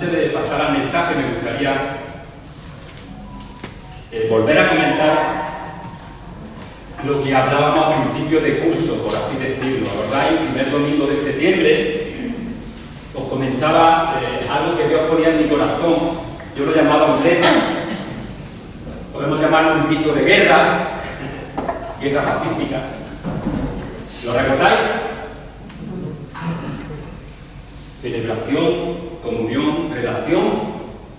Antes de pasar al mensaje me gustaría volver a comentar lo que hablábamos al principio de curso, por así decirlo, ¿verdad? El primer domingo de septiembre os comentaba algo que Dios ponía en mi corazón. Yo lo llamaba un lema, podemos llamarlo un grito de guerra, guerra pacífica. ¿Lo recordáis? Celebración, comunión, relación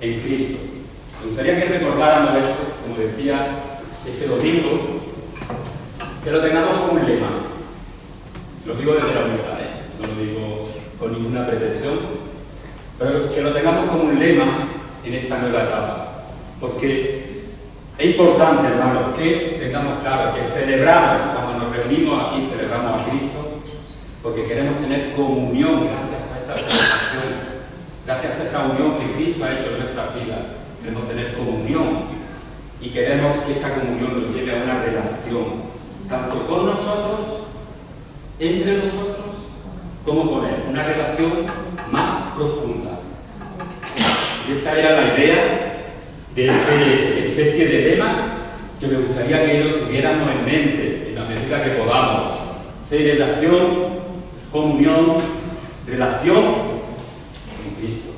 en Cristo. Me gustaría que recordáramos eso, como decía ese domingo, que lo tengamos como un lema. Lo digo desde la humildad, no lo digo con ninguna pretensión, pero que lo tengamos como un lema en esta nueva etapa. Porque es importante, hermanos, que tengamos claro que celebramos, cuando nos reunimos aquí, celebramos a Cristo, porque queremos tener comunión gracias a esa celebración, gracias a esa unión que Cristo ha hecho en nuestras vidas. Queremos tener comunión y queremos que esa comunión nos lleve a una relación, tanto con nosotros, entre nosotros, como con Él, una relación más profunda. Y esa era la idea de esta especie de lema que me gustaría que lo tuviéramos en mente en la medida que podamos. Celebración, comunión, relación con Cristo.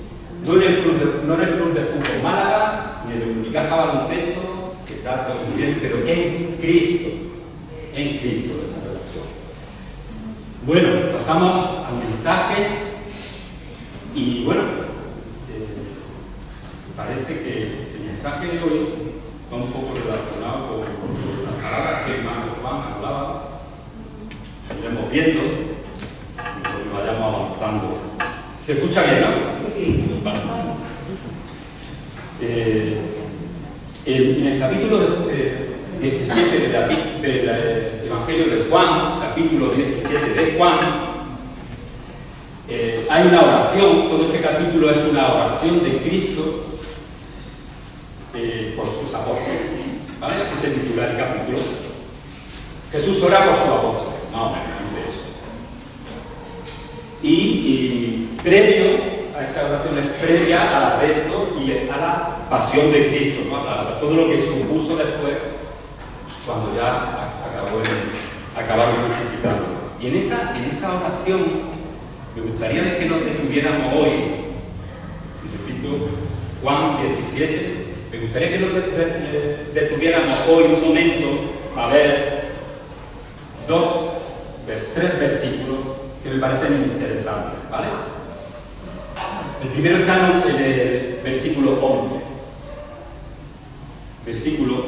No en el club de fútbol Málaga, ni en el Unicaja Baloncesto, que está todo muy bien, pero en Cristo nuestra relación. Bueno, pasamos al mensaje y bueno, parece que el mensaje de hoy va un poco relacionado con las palabras que hermano Juan hablaba. Iremos viendo conforme vayamos avanzando. ¿Se escucha bien, no? Sí. Vale. En el capítulo 17 del Evangelio de Juan, capítulo 17 de Juan, hay una oración. Todo ese capítulo es una oración de Cristo por sus apóstoles, ¿vale? Así se titula el capítulo. Jesús ora por sus apóstoles, más o menos dice eso. Y previo a esa oración es previa al arresto y a la pasión de Cristo, ¿no? A todo lo que supuso después cuando ya acabaron crucificando. Y en esa oración me gustaría que nos detuviéramos hoy, repito, Juan 17, me gustaría que nos detuviéramos hoy un momento a ver tres versículos que me parecen interesantes, ¿vale? El primero está en el versículo 11.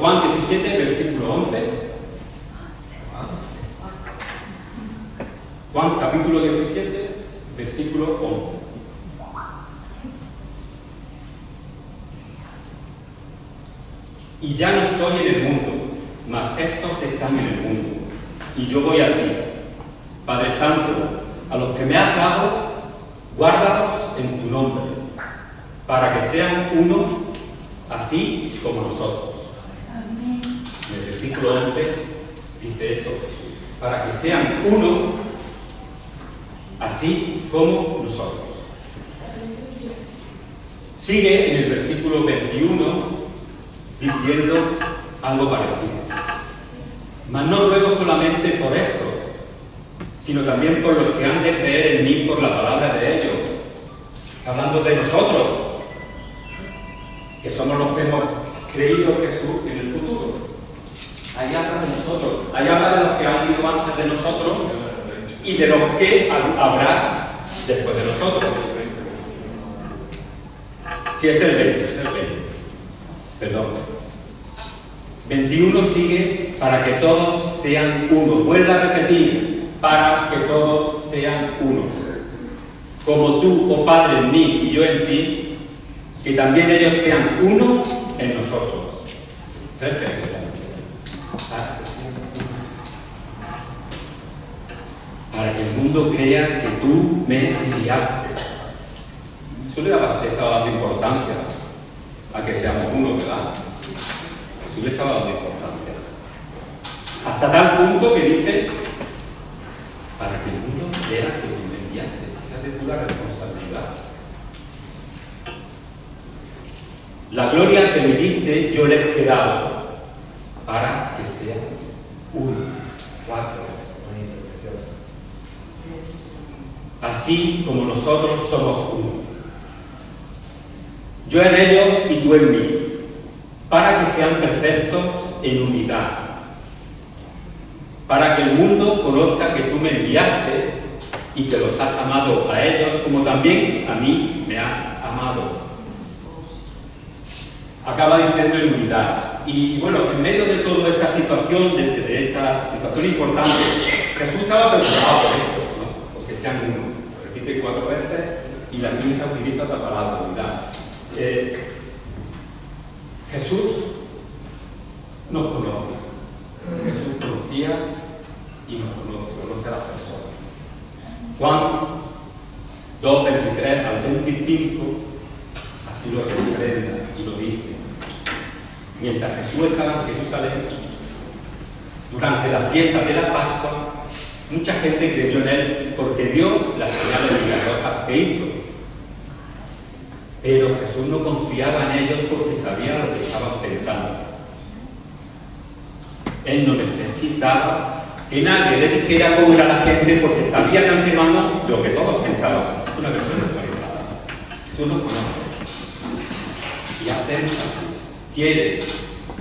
Juan 17, versículo 11. Juan capítulo 17, versículo 11. Y ya no estoy en el mundo, mas estos están en el mundo, y yo voy a ti. Padre Santo, a los que me has dado, guárdalos en tu nombre, para que sean uno, así como nosotros. En el versículo 11 dice esto Jesús, para que sean uno, así como nosotros. Sigue en el versículo 21 diciendo algo parecido. Mas no ruego solamente por esto, sino también por los que han de creer en mí por la palabra de ellos. Hablando de nosotros, que somos los que hemos creído en Jesús en el futuro. Ahí habla de nosotros, ahí habla de los que han ido antes de nosotros y de los que habrá después de nosotros. Si es el 20, Perdón. 21 sigue, para que todos sean uno. Vuelve a repetir, para que todos sean uno. Como tú, oh Padre, en mí y yo en ti, que también ellos sean uno en nosotros. Para que el mundo crea que tú me enviaste. Eso le estaba dando importancia a que seamos uno, ¿verdad? Jesús le estaba dando importancia. Hasta tal punto que dice, para que el mundo vea que tú me enviaste. Fíjate tú la responsabilidad. gloria que me diste yo les he dado, para que sean uno. 4. Así como nosotros somos uno. Yo en ellos y tú en mí, para que sean perfectos en unidad, para que el mundo conozca que tú me enviaste y que los has amado a ellos como también a mí me has amado. Acaba diciendo en unidad. Y bueno, en medio de toda esta situación, de esta situación importante, Jesús estaba preocupado por esto, ¿no? Porque sean uno. Repite 4 veces y la quinta utiliza otra palabra, unidad. Jesús nos conoce. Jesús conocía y nos conoce a las personas. Juan 2, 23 al 25 así lo refrenda y lo dice. Mientras Jesús estaba en Jerusalén, durante la fiesta de la Pascua, mucha gente creyó en él porque vio las señales milagrosas que hizo. Pero Jesús no confiaba en ellos porque sabía lo que estaban pensando. Él no necesitaba que nadie le dijera cómo era la gente porque sabía de antemano lo que todos pensaban. Es una versión actualizada. Jesús nos conoce. Y hace énfasis. Quiere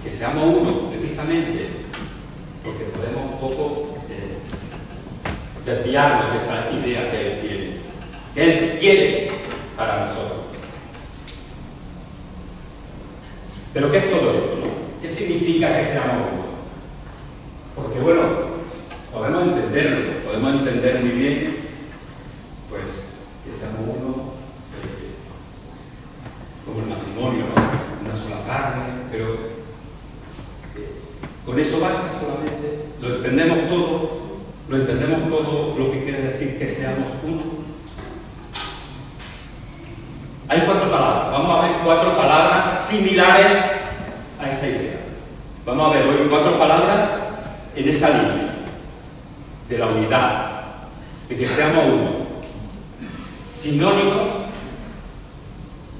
que seamos uno, precisamente, porque podemos un poco desviarnos de esa idea que Él tiene. Que Él quiere para nosotros. ¿Pero qué es todo esto, no? ¿Qué significa que seamos uno? Porque, bueno, podemos entenderlo, podemos entender muy bien, pues, que seamos uno, como el matrimonio, ¿no? Una sola carne, pero con eso basta solamente. Lo entendemos todo lo que quiere decir que seamos uno. Hay 4 palabras, vamos a ver 4 palabras similares a esa idea. Vamos a ver hoy 4 palabras en esa línea de la unidad, de que seamos uno. Sinónimos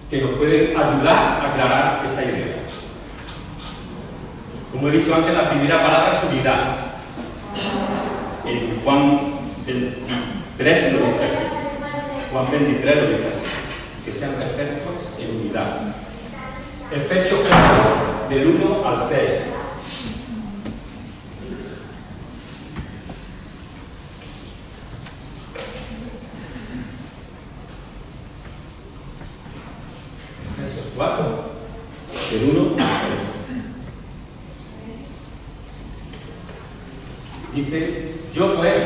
que nos pueden ayudar a aclarar esa idea. Como he dicho antes, la primera palabra es unidad. En Juan 23 lo dice así. Juan 23 lo dice así. Que sean perfectos en unidad. Efesios 4, del 1 al 6. Efesios 4, del 1 al 6. Dice, yo pues,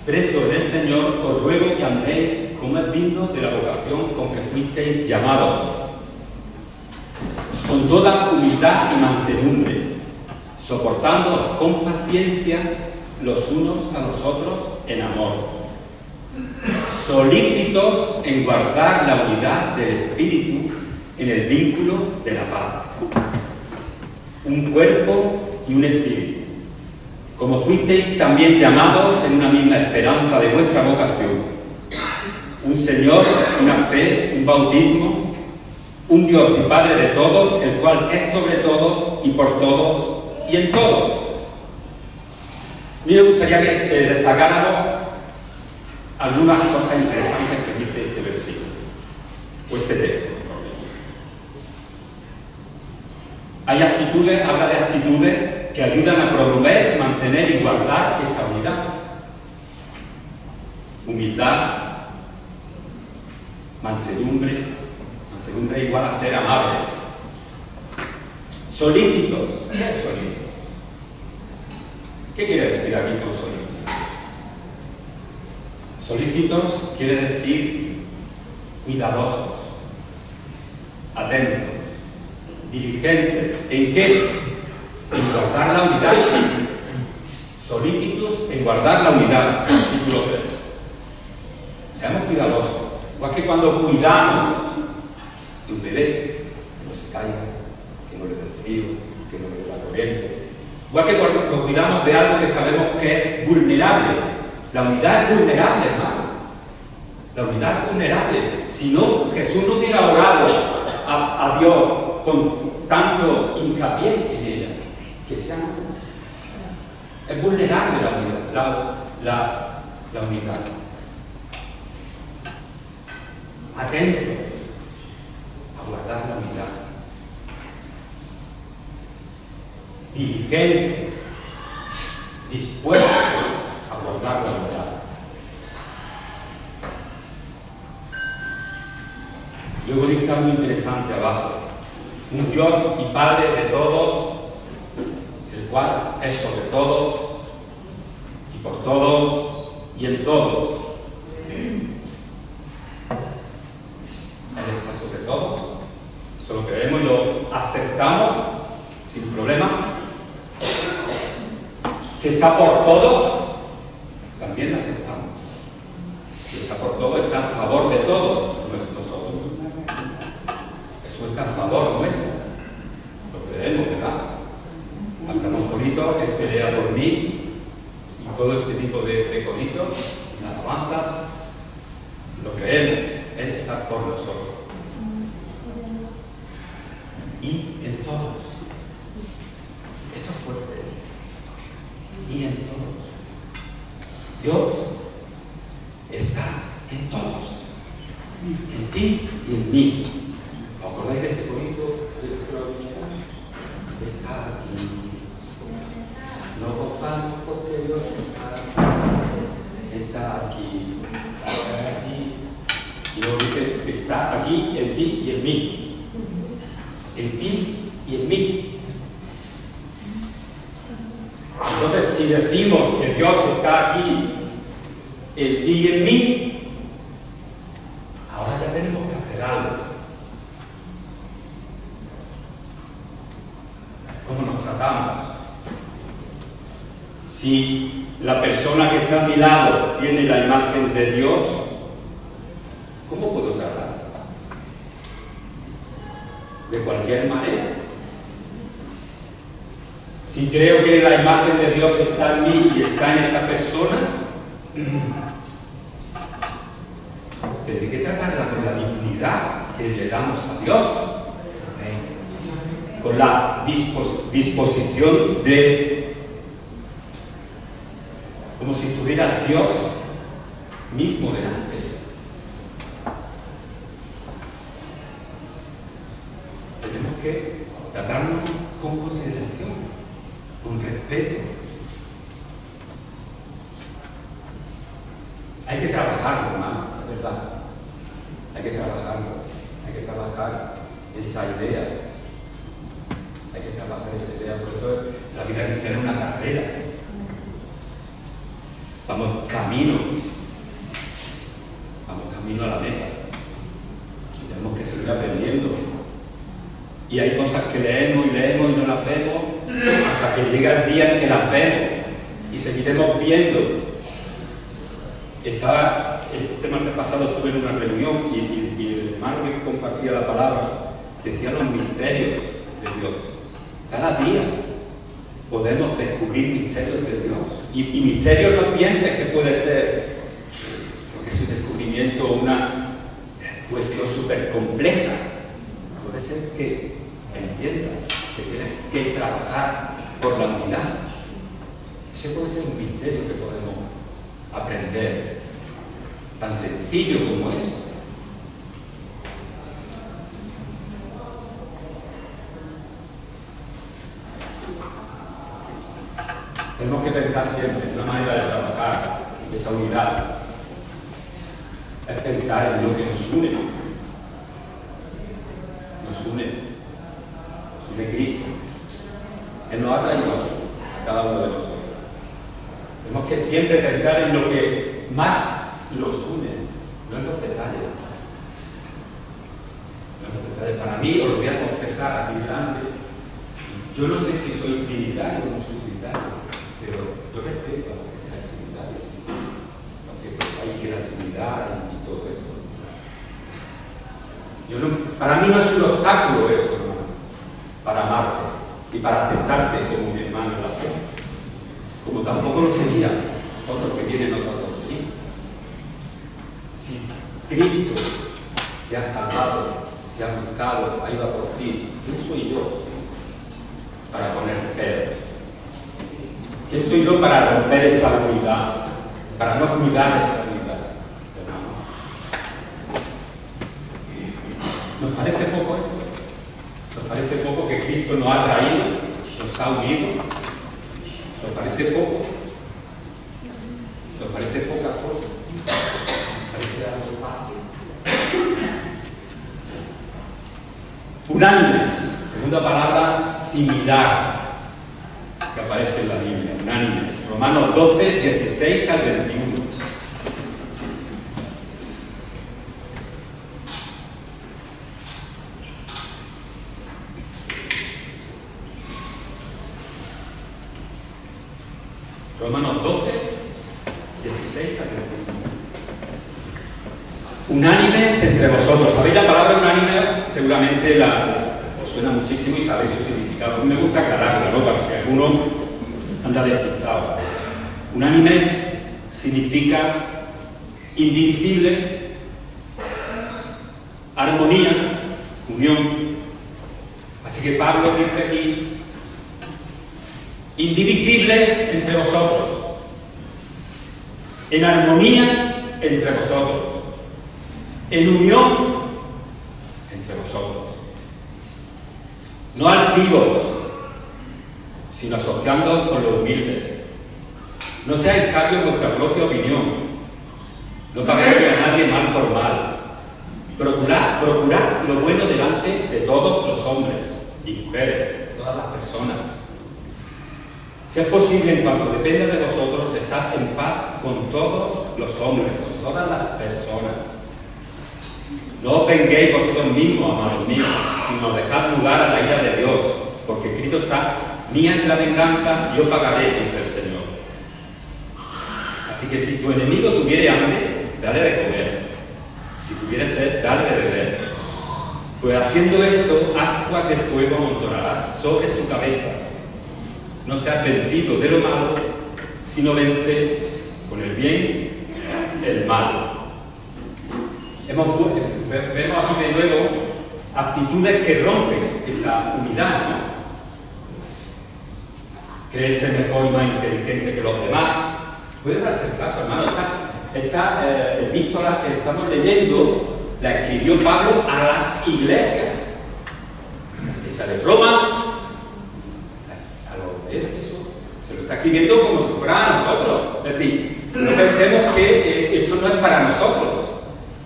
preso en el Señor, os ruego que andéis como es digno de la vocación con que fuisteis llamados, con toda humildad y mansedumbre, soportándoos con paciencia los unos a los otros en amor, solícitos en guardar la unidad del Espíritu en el vínculo de la paz, un cuerpo y un espíritu, como fuisteis también llamados en una misma esperanza de vuestra vocación, un Señor, una fe, un bautismo, un Dios y Padre de todos, el cual es sobre todos y por todos y en todos. A mí me gustaría que destacáramos algunas cosas interesantes que dice este versículo, o este texto. Hay actitudes, habla de actitudes que ayudan a promover, mantener y guardar esa unidad. Humildad, mansedumbre igual a ser amables. Solícitos, ¿qué es solícitos? ¿Qué quiere decir aquí con solícitos? Solícitos quiere decir cuidadosos, atentos, diligentes. ¿En qué? En guardar la unidad. Solícitos en guardar la unidad. Versículo 3. Seamos cuidadosos. Igual que cuando cuidamos de un bebé, que no se caiga, que no le dé el frío, que no le dé la corriente. Igual que cuando cuidamos de algo que sabemos que es vulnerable. La unidad es vulnerable, hermano. La unidad es vulnerable. Si no, Jesús no hubiera orado a Dios con tanto hincapié en ella, que sea es vulnerable la unidad, la unidad. Atentos a guardar la unidad. Diligentes, dispuestos a guardar la unidad. Luego dice algo interesante abajo. Un Dios y Padre de todos, el cual es sobre todos, y por todos, y en todos. Él está sobre todos. Eso lo creemos y lo aceptamos sin problemas. Que está por todos, también lo aceptamos. Que está por todos, está a favor de todos nosotros. Eso está a favor nuestro. Lo creemos, ¿verdad? Cantamos coritos, Él pelea por mí, y todo este tipo de coritos, la alabanza, lo creemos. Él está por nosotros. Y en todos. Esto es fuerte. Y en todos. Dios está en todos. En ti y en mí. ¿Os acordáis de ese corito? Está aquí. Nos gozamos porque Dios está aquí. Y luego dice, está aquí en ti y en mí. En ti y en mí. Entonces, si decimos que Dios está aquí en ti y en mí, ahora ya tenemos que hacer algo. ¿Cómo nos tratamos? Si la persona que está a mi lado tiene la imagen de Dios, ¿cómo puedo tratar? De cualquier manera. Si creo que la imagen de Dios está en mí y está en esa persona, tendré que tratarla con la dignidad que le damos a Dios, con la disposición de, como si estuviera Dios mismo delante. Tenemos que tratarnos con consideración, con respeto. Hay que trabajarlo, hermano, es verdad. Hay que trabajarlo. Hay que trabajar esa idea. Hay que trabajar esa idea, porque esto es, la vida cristiana es una carrera. Vamos camino a la meta. Y tenemos que seguir aprendiendo. Y hay cosas que leemos y no las vemos hasta que llega el día en que las vemos y seguiremos viendo. Este martes pasado estuve en una reunión y el hermano que compartía la palabra decía los misterios de Dios. Cada día podemos descubrir misterios de Dios. Y misterios no pienses que puede ser, porque es un descubrimiento, una cuestión súper compleja. Puede ser que entiendas que tienes que trabajar por la unidad. Ese puede ser un misterio que podemos aprender, tan sencillo como eso. Tenemos que pensar siempre en una manera de trabajar esa unidad. Es pensar en lo que nos une. Nos une Cristo. Él nos ha traído a cada uno de nosotros. Tenemos que siempre pensar en lo que más los une, no en los detalles. No en los detalles. Para mí, os lo voy a confesar aquí delante, yo no sé si soy trinitario o no soy trinitario, pero yo respeto a lo que sea trinitario, aunque hay que la Trinidad y todo esto. Para mí no es un obstáculo eso, hermano, para amarte y para aceptarte como mi hermano en la fe, como tampoco lo sería otros que tienen otra doctrina. Si Cristo te ha salvado te ha buscado, ha ido a por ti. ¿Quién soy yo para poner peros? ¿Quién soy yo para romper esa unidad? Para no cuidar esa unidad, hermano. ¿Nos parece poco esto? ¿Nos parece poco que Cristo nos ha traído, nos ha unido? ¿Nos parece poco? ¿Nos parece poca cosa? ¿Nos parece algo fácil? Unánimes, segunda palabra, similar, que aparece en la Biblia, unánimes. Romanos 12, 16 al 21. Romanos 12, 16 al 21. Unánimes entre vosotros. ¿Sabéis la palabra unánime? Seguramente os suena muchísimo y sabéis su significado. A mí me gusta aclararla, ¿no? Para que alguno anda despistado. Unánimes significa indivisible, armonía, unión. Así que Pablo dice aquí, indivisibles entre vosotros, en armonía entre vosotros, en unión entre vosotros. No altivos, sino asociándoos con lo humilde. No seáis sabios en vuestra propia opinión. No paguéis a nadie mal por mal. Procurad lo bueno delante de todos los hombres y mujeres, de todas las personas. Si es posible, en cuanto dependa de vosotros, estad en paz con todos los hombres, con todas las personas. No os venguéis vosotros mismos, amados míos, sino dejad lugar a la ira de Dios, porque escrito está, mía es la venganza, yo pagaré, dice el Señor. Así que si tu enemigo tuviere hambre, dale de comer. Si tuviere sed, dale de beber. Pues haciendo esto, ascuas de fuego amontonarás sobre su cabeza. No seas vencido de lo malo, sino vence con el bien el mal. Vemos aquí de nuevo actitudes que rompen esa unidad, ¿no? Creerse mejor y más inteligente que los demás. Puede darse el caso, hermano. Esta epístola que estamos leyendo la escribió Pablo a las iglesias. Esa de Roma, se lo está escribiendo como si fuera a nosotros. Es decir, no pensemos que esto no es para nosotros,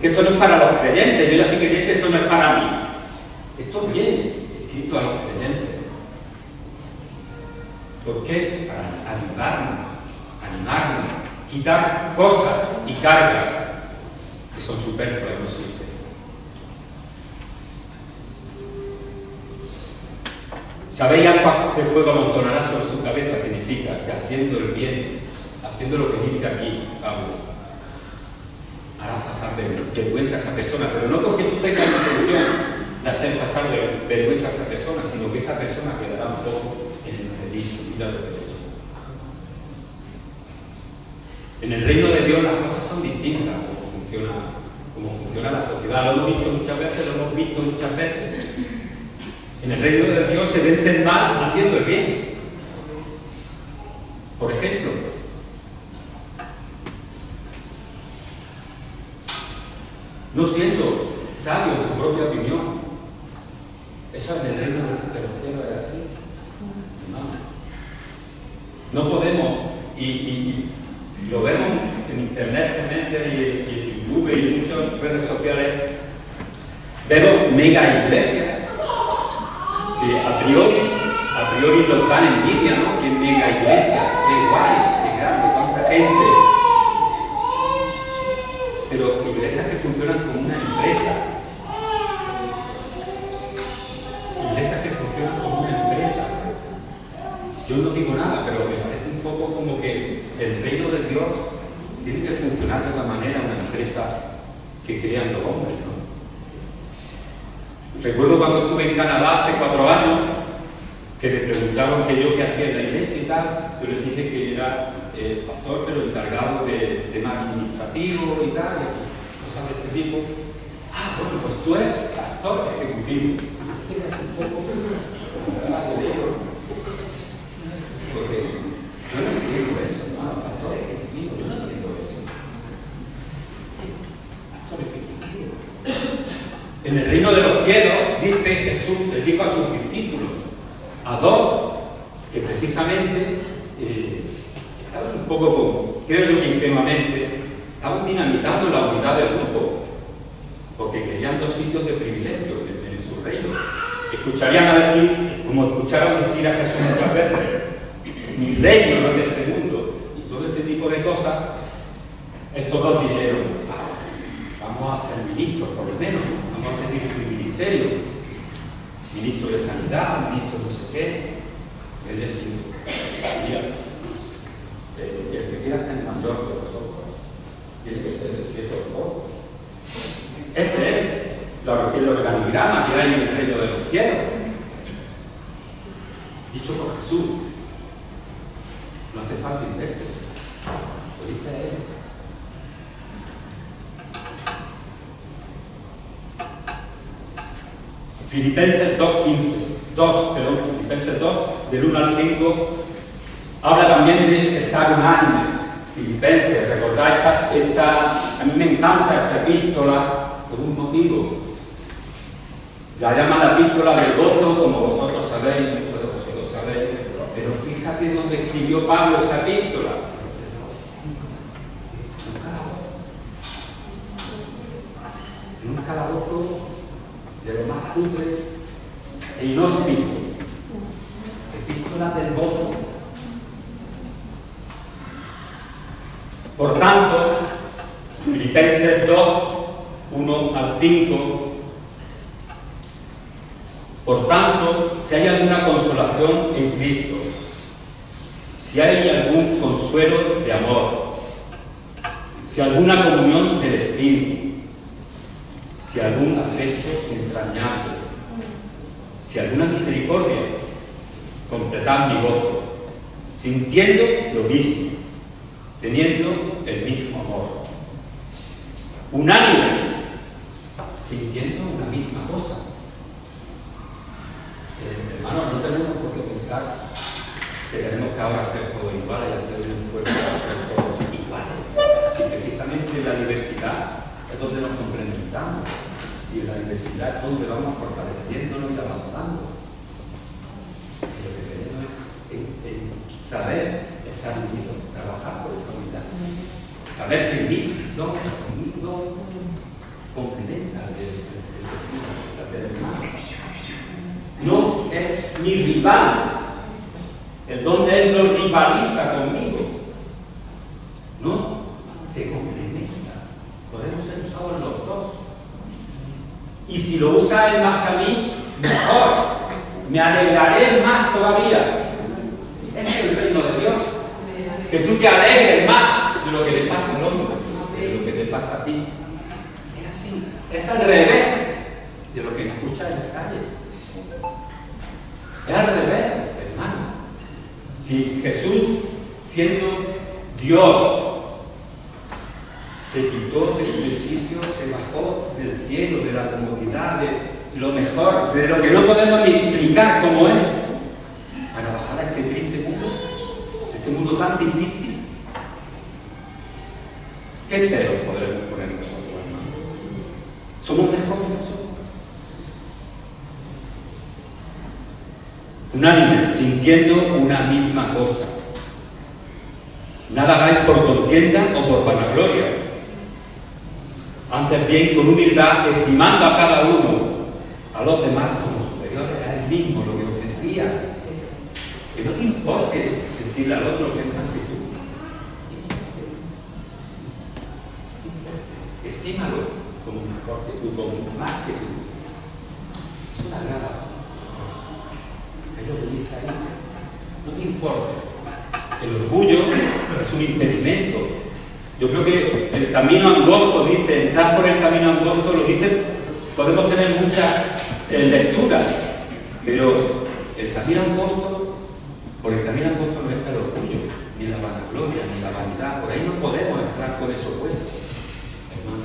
que esto no es para los creyentes. Yo ya soy creyente, esto no es para mí. Esto viene escrito a los creyentes. ¿Por qué? Para ayudarnos, animarnos, quitar cosas y cargas que son superfluas y no sirven. ¿Sabéis ascuas de fuego amontonará sobre su cabeza? Significa que haciendo el bien, haciendo lo que dice aquí Pablo, hará pasar vergüenza a esa persona, pero no porque tú tengas la intención de hacer pasar vergüenza a esa persona, sino que esa persona quedará un poco en el entredicho. Mira lo que he hecho. En el reino de Dios las cosas son distintas, como funciona la sociedad. Lo hemos dicho muchas veces, lo hemos visto muchas veces. En el reino de Dios se vence el mal haciendo el bien. Por ejemplo, no siendo sabio en tu propia opinión. Eso en el reino de los cielos es así. No podemos, y lo vemos en internet también, y en YouTube y en muchas redes sociales, vemos mega iglesias que a priori nos dan envidia, ¿no? Qué mega iglesia, qué guay, qué grande, cuánta gente. Pero iglesias que funcionan como una empresa. Iglesias que funcionan como una empresa. Yo no digo nada, pero me parece un poco como que el reino de Dios tiene que funcionar de otra manera, una empresa que crean los hombres, ¿no? Recuerdo cuando estuve en Canadá hace 4 años, que me preguntaron que yo qué hacía en la iglesia y tal. Yo les dije que era pastor, pero encargado de temas administrativos y tal, y cosas de este tipo. Ah, bueno, pues tú eres pastor ejecutivo. Es un poco porque yo no entiendo eso, hermano, pastor ejecutivo, yo no entiendo eso. Pastor ejecutivo. En el reino de los cielos, dice Jesús, le dijo a sus discípulos, a dos, que precisamente estaban un poco, creo yo que ingenuamente, estaban dinamitando la unidad del grupo, porque querían dos sitios de privilegio en su reino. Escucharían a decir, como escucharon decir a Jesús muchas veces, mi reino no es de este mundo, y todo este tipo de cosas. Estos dos dijeron, vamos a ser ministros, por lo menos, vamos a pedir un ministerio, ministro de sanidad, ministro de no sé qué. Él decía, mira, el que quiera ser mayor que vosotros tiene que ser el siervo de todos. Ese es el organigrama que hay en el reino de los cielos, dicho por Jesús. No hace falta intérprete, lo dice él. Filipenses 2:15, Filipenses 2, del 1 al 5, habla también de estar unánimes. Filipenses, recordad, a mí me encanta esta epístola por un motivo. La llama la epístola del gozo, como vosotros sabéis, muchos de vosotros sabéis, pero fíjate dónde escribió Pablo esta epístola. En un calabozo de lo más cutre e inhóspito. Epístola del gozo. Por tanto, Filipenses 2, 1 al 5, por tanto, si hay alguna consolación en Cristo, si hay algún consuelo de amor, si alguna comunión del Espíritu, si algún afecto entrañable, si alguna misericordia, completad mi gozo, sintiendo lo mismo, teniendo el mismo amor, unánimes, sintiendo una misma cosa. Hermanos, no tenemos por qué pensar que tenemos que ahora ser todos iguales y hacer un esfuerzo para ser todos iguales. Si precisamente la diversidad es donde nos complementamos y en la diversidad es donde vamos fortaleciéndonos y avanzando. Y lo que queremos es saber estar unidos, trabajar por esa unidad. Saber que mis dos complementa al del hermano. No es mi rival, el don de él no rivaliza conmigo, no, se complementa, podemos ser usados los dos. Y si lo usa él más que a mí, mejor, me alegraré más todavía. Ese es el reino de Dios, que tú te alegres más de lo que le pasa al hombre, de lo que te pasa a ti. Es así, es al revés de lo que escuchas en la calle. Es al revés, hermano. Si Jesús, siendo Dios, se quitó de su sitio, se bajó del cielo, de la comodidad, de lo mejor, de lo que no podemos ni explicar cómo es, para bajar a este triste mundo, este mundo tan difícil. ¿Qué pero podremos poner nosotros, hermano? ¿Somos mejores que nosotros? Unánimes, sintiendo una misma cosa. Nada hagáis por contienda o por vanagloria. Antes bien, con humildad, estimando a cada uno, a los demás como superiores a él mismo, lo que os decía. Que no te importe decirle al otro que es más que tú. Estímalo como mejor que tú, como más que tú. Es una grada. Es lo que dice ahí. No te importa. El orgullo es un impedimento. Yo creo que el camino angosto, dice, entrar por el camino angosto, lo dice, podemos tener muchas lecturas, pero el camino angosto, por el camino angosto no está el orgullo, ni la vanagloria, ni la vanidad. Por ahí no podemos entrar con eso puesto, hermano.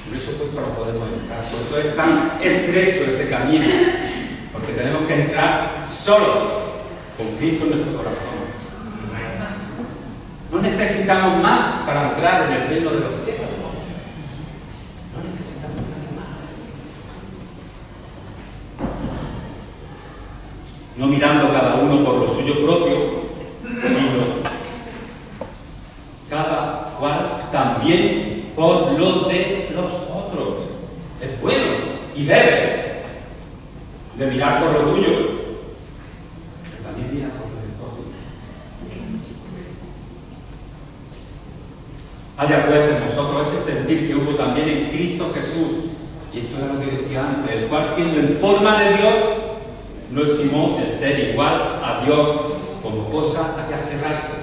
En ese puesto no podemos entrar. Por eso es tan estrecho ese camino. Porque tenemos que entrar solos, con Cristo en nuestro corazón. No necesitamos más para entrar en el reino de los cielos. No necesitamos nada más. No mirando cada uno por lo suyo propio, sino cada cual también por lo de los otros. Es bueno y debes de mirar por lo tuyo, pero también mira por lo del prójimo. Haya pues en nosotros ese sentir que hubo también en Cristo Jesús, y esto era lo que decía antes, el cual siendo en forma de Dios, no estimó el ser igual a Dios como cosa a que aferrarse.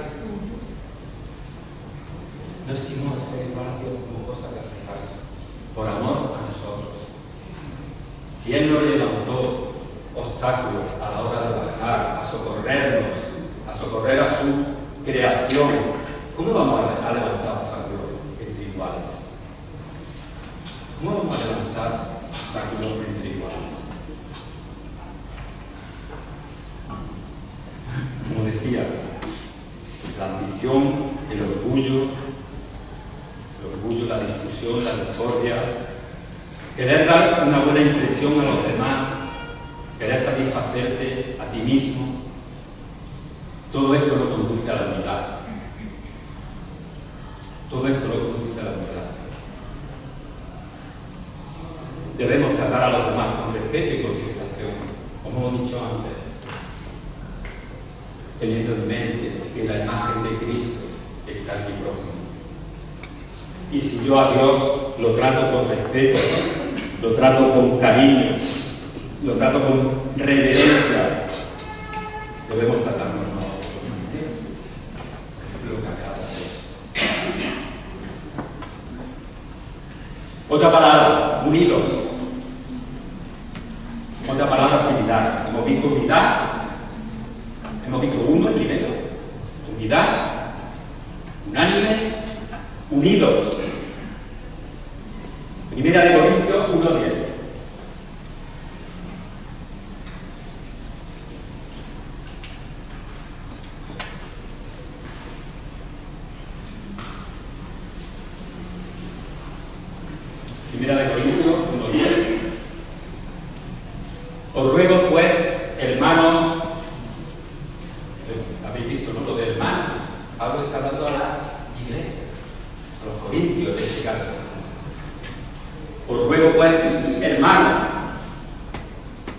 No estimó el ser igual a Dios como cosa a que aferrarse, por amor a nosotros. Si Él no levantó obstáculos a la hora de bajar, a socorrernos, a socorrer a su creación, ¿cómo vamos a levantar obstáculos entre iguales? ¿Cómo vamos a levantar obstáculos entre iguales? Como decía, la ambición, el orgullo, la discusión, la discordia, querer dar una buena impresión a los demás, querer satisfacerte a ti mismo, todo esto lo conduce a la unidad. Todo esto lo conduce a la unidad. Debemos tratar a los demás con respeto y consideración, como hemos dicho antes, teniendo en mente que la imagen de Cristo está en mi prójimo. Y si yo a Dios lo trato con respeto, lo trato con cariño, lo trato con reverencia, debemos tratarnos nosotros también. Lo que acaba de decir. Otra palabra, unidos. Otra palabra similar. Hemos visto unidad. Hemos visto uno primero. Unidad. Unánimes. Unidos. Primera de Corintios 1:10. Primera de Corintios 1:10. Os ruego pues, hermanos, habéis visto, ¿no? Lo de hermanos. Pablo está hablando a las iglesias, a los corintios en este caso. Os ruego pues, hermanos,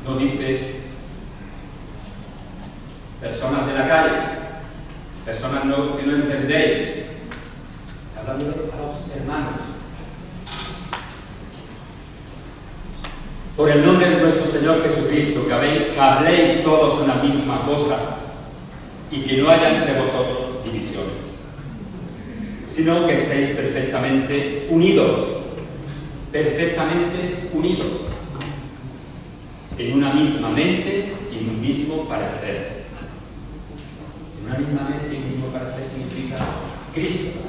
no dice personas de la calle, personas que no entendéis. Está hablando a los hermanos. Por el nombre de nuestro Señor Jesucristo, que habléis todos una misma cosa y que no haya entre vosotros divisiones, sino que estéis perfectamente unidos, en una misma mente y en un mismo parecer. En una misma mente y un mismo parecer significa Cristo.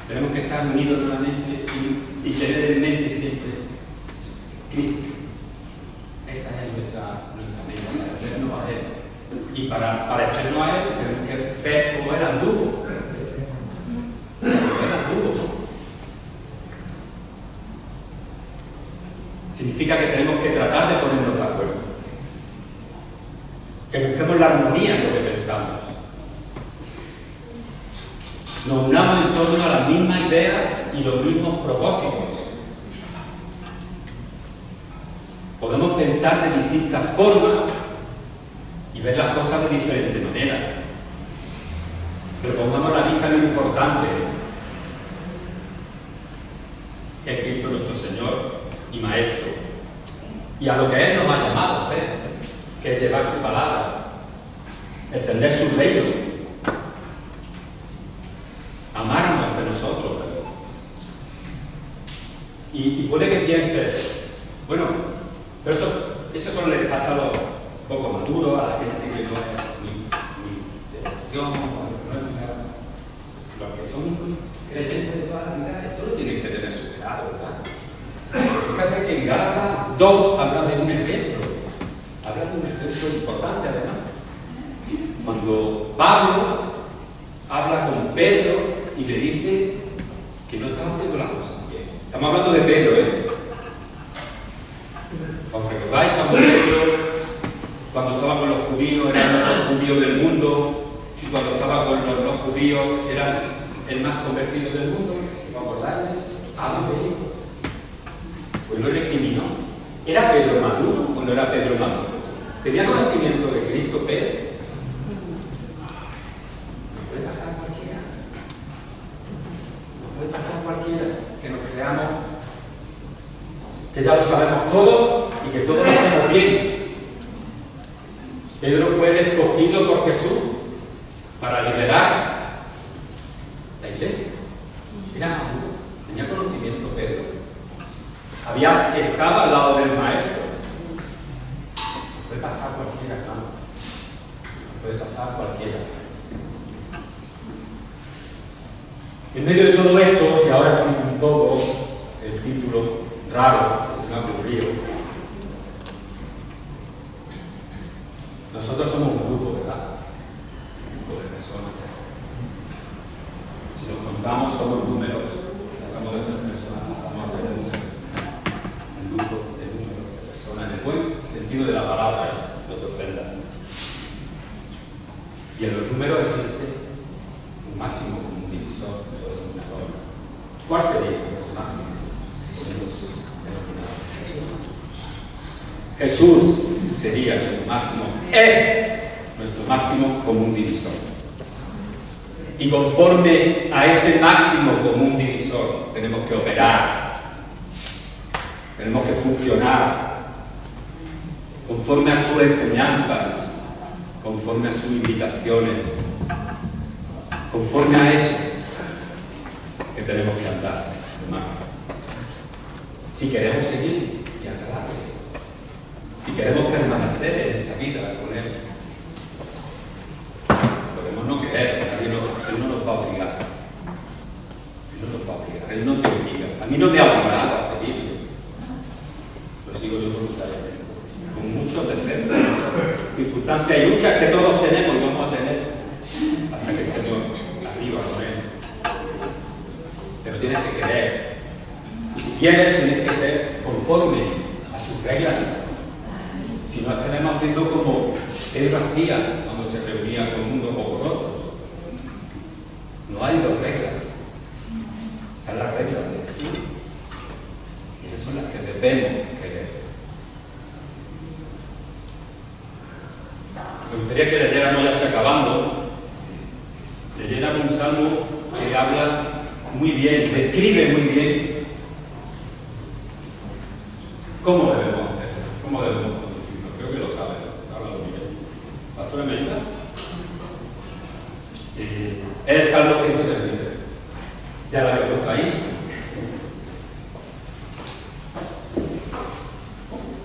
Tenemos que estar unidos nuevamente y tener en mente siempre Cristo. Esa es nuestra meta, parecernos a Él. Y para parecernos a Él tenemos que ver cómo Él anduvo. Significa que tenemos que tratar de ponernos de acuerdo. Que busquemos la armonía en lo que pensamos. Nos unamos en torno a las mismas ideas y los mismos propósitos. Podemos pensar de distintas formas y ver las cosas de diferente manera. Pero pongamos la vista en lo importante, que es Cristo nuestro Señor y Maestro, y a lo que Él nos ha llamado a hacer, que es llevar su palabra, extender su reino, amarnos entre nosotros. Y puede que piense, bueno, pero eso solo le pasa a los poco maduros, a la gente que no es muy de devoción, los que son creyentes de toda la vida, esto lo tienen que tener superado. 2 habla de un ejemplo. Habla de un ejemplo importante, además. Cuando Pablo habla con Pedro y le dice que no estaba haciendo las cosas bien. Estamos hablando de Pedro, ¿eh? ¿Os recordáis cuando Pedro, cuando estaba con los judíos, era el mejor judío del mundo, y cuando estaba con los no judíos, era el más convertido del mundo? ¿Os acordáis? Algo que hizo. Pues lo recriminó. ¿Era Pedro maduro o no era Pedro maduro? ¿Tenía conocimiento de Cristo Pedro? No puede pasar cualquiera. No puede pasar cualquiera que nos creamos que ya lo sabemos todo y que todo lo hacemos bien. Pedro fue el escogido por Jesús para liderar la iglesia. Era maduro, tenía conocimiento Pedro. Había estado al lado del maestro. No puede pasar cualquiera, hermano. No puede pasar cualquiera. En medio de todo esto, y ahora explico un poco el título raro que se me ha ocurrido. Nosotros somos un grupo, ¿verdad? Un grupo de personas. Si nos contamos, somos números. Pasamos de ser personas, pasamos a ser un grupo de números de personas, en el buen sentido de la palabra, no te ofendas. Y en los números existe un máximo común divisor de todo el denominador. ¿Cuál sería el máximo? Jesús sería nuestro máximo, es nuestro máximo común divisor. Y conforme a ese máximo común divisor tenemos que operar, tenemos que funcionar, conforme a sus enseñanzas, conforme a sus indicaciones, conforme a eso que tenemos que andar, hermanos. Si queremos seguir y agradarle, si queremos permanecer en esta vida con Él, podemos no querer, Él no nos va a obligar. Él no nos va a obligar, Él no te obliga. A mí no me ha obligado a seguirlo. Lo sigo yo voluntariamente, con muchos defectos, muchas circunstancias y luchas que todos tenemos y vamos a tener hasta que estemos arriba con Él. Pero tienes que querer. Y si quieres, tienes que ser conforme a sus reglas. Si no, estaremos haciendo como Pedro hacía cuando se reunía con unos o con otros. No hay dos reglas. Están las reglas de Jesús. Y esas son las que debemos querer. Me gustaría que leyéramos, ya está acabando, leyéramos un salmo que habla muy bien, describe muy bien cómo debemos hacer, cómo debemos conducirnos. Creo que lo saben, habla muy bien. ¿Pastora, me ayuda? Es el Salmo 133. Ya lo había puesto ahí.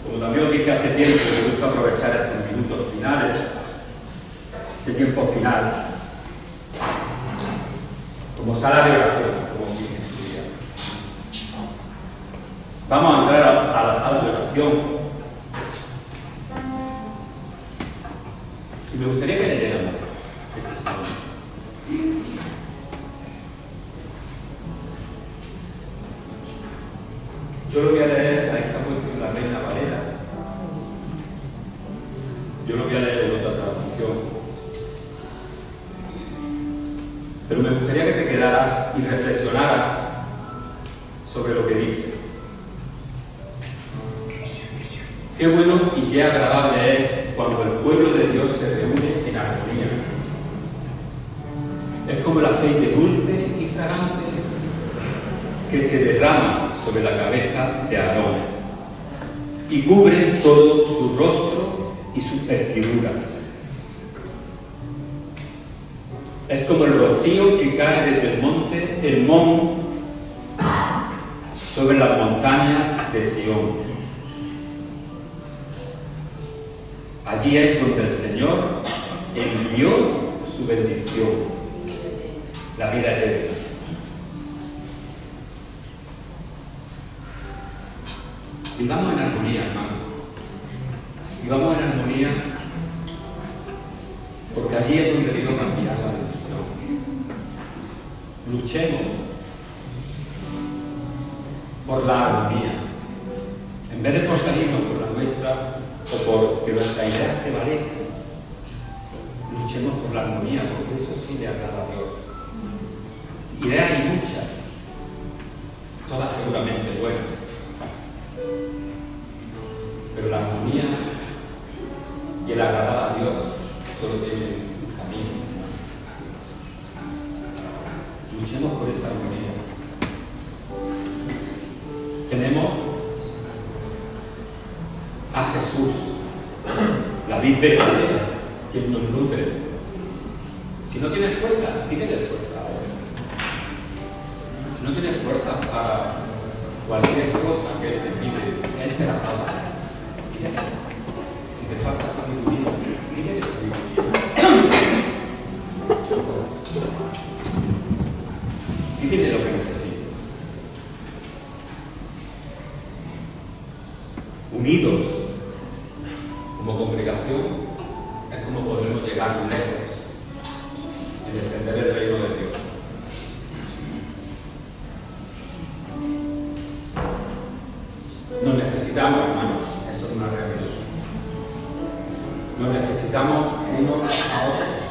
Como también os dije hace tiempo, me gusta aprovechar estos minutos finales, este tiempo final, como sala de oración, como dije en su día. Vamos a entrar a la sala de oración. Y me gustaría que leyéramos este salmo. Yo lo voy a leer, ahí está puesto en la Reina Valera. Yo lo voy a leer en otra traducción. Pero me gustaría que te quedaras y reflexionaras sobre lo que dice. Qué bueno y qué agradable es cuando el pueblo de Dios se reúne en armonía. Es como el aceite dulce y fragante que se derrama sobre la cabeza de Aarón y cubre todo su rostro y sus vestiduras. Es como el rocío que cae desde el monte Hermón sobre las montañas de Sión. Allí es donde el Señor envió su bendición, la vida eterna. Vivamos en armonía, hermano. Vivamos en armonía porque allí es donde Dios va a enviar la bendición. Luchemos por la armonía. En vez de por salirnos por la nuestra o por que nuestra idea prevalezca, luchemos por la armonía, porque eso sí le agrada a Dios. Ideas hay muchas, todas seguramente buenas, pero la armonía y el agradar a Dios solo tienen un camino. Luchemos por esa armonía. Tenemos a Jesús, la vid verdadera, quien nos nutre. Si no tienes fuerza, pídele fuerza a Él. Si no tienes fuerza para cualquier cosa que Él te pide, Él te la da. Pídele. Si te falta sabiduría, pídele sabiduría. Pídele lo que necesites. Unidos como congregación es como podremos llegar lejos en defender el reino de Dios. Nos necesitamos, hermanos, eso es una realidad. Nos necesitamos unos a otros.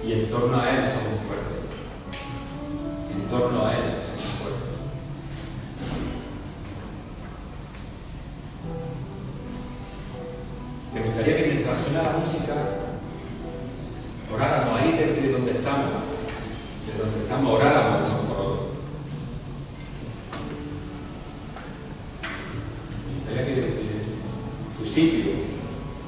Y en torno a Él somos fuertes. En torno a Él somos fuertes. Me gustaría que mientras suena la música, oráramos ahí desde donde estamos, oráramos unos por otros. Me gustaría que tu sitio,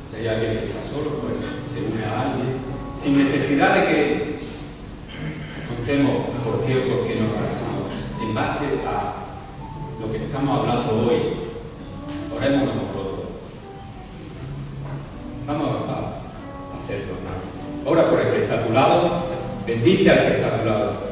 si hay alguien que está solo, pues se une a alguien, sin necesidad de que contemos por qué o por qué nos abrazamos, en base a lo que estamos hablando hoy. Oremos unos por otros. Vamos a hacerlo, hermano. Ora por el que está a tu lado, bendice al que está a tu lado.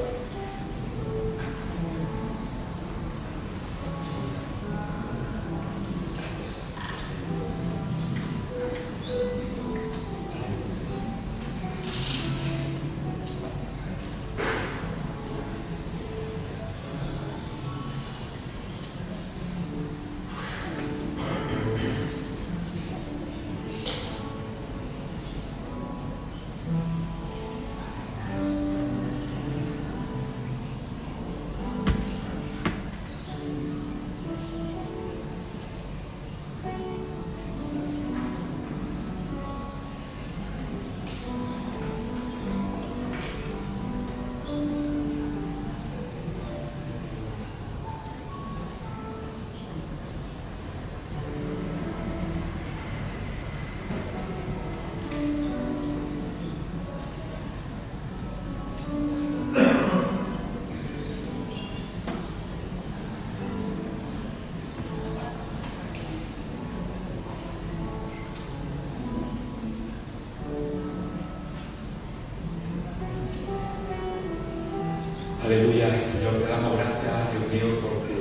Aleluya, Señor, te damos gracias, Dios mío, porque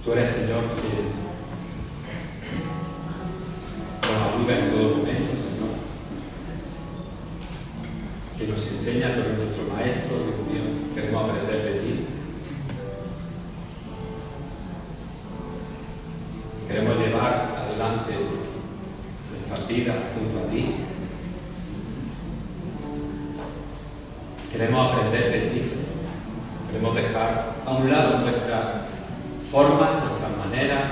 tú eres, Señor, que nos ayuda en todo momento, Señor, que nos enseña, tú eres nuestro Maestro, Dios mío, queremos aprender de ti. Queremos llevar adelante nuestras vidas junto a ti. Queremos aprender de ti, Señor. Queremos dejar a un lado nuestra forma, nuestras maneras,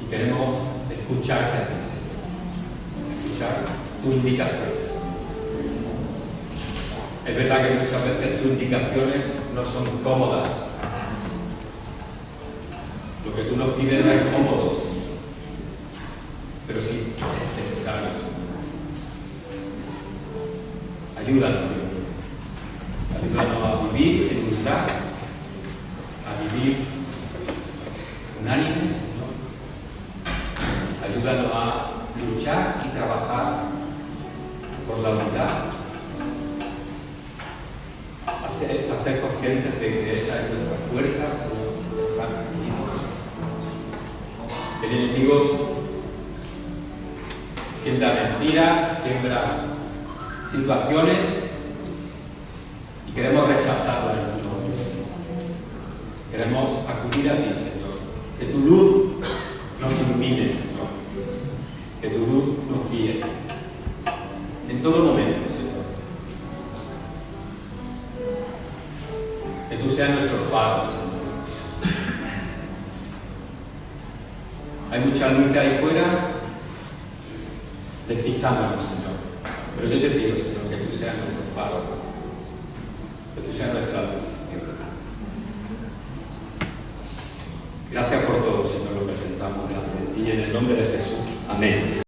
y queremos escucharte a ti, Señor. Escuchar tus indicaciones. Es verdad que muchas veces tus indicaciones no son cómodas. Lo que tú nos pides no es cómodo, Señor. Pero sí es necesario, Señor. Ayúdanos, Dios. Ayúdanos a vivir en unidad, a vivir unánimes, Señor. Ayúdanos a luchar y trabajar por la unidad convencerte de que esa es nuestra fuerza, Señor, de estar unidos. El enemigo siembra mentiras, siembra situaciones y queremos rechazarlas en tu nombre, Señor. Queremos acudir a ti, Señor. Que tu luz nos ilumine, Señor. Que tu luz nos guíe en todo momento, Señor. Que tú seas nuestro faro, Señor. Hay mucha luz ahí fuera despistándonos, Señor. Pero yo te pido, Señor, que tú seas nuestro faro, que tú seas nuestra luz. Gracias por todo, Señor, lo presentamos delante de ti en el nombre de Jesús. Amén.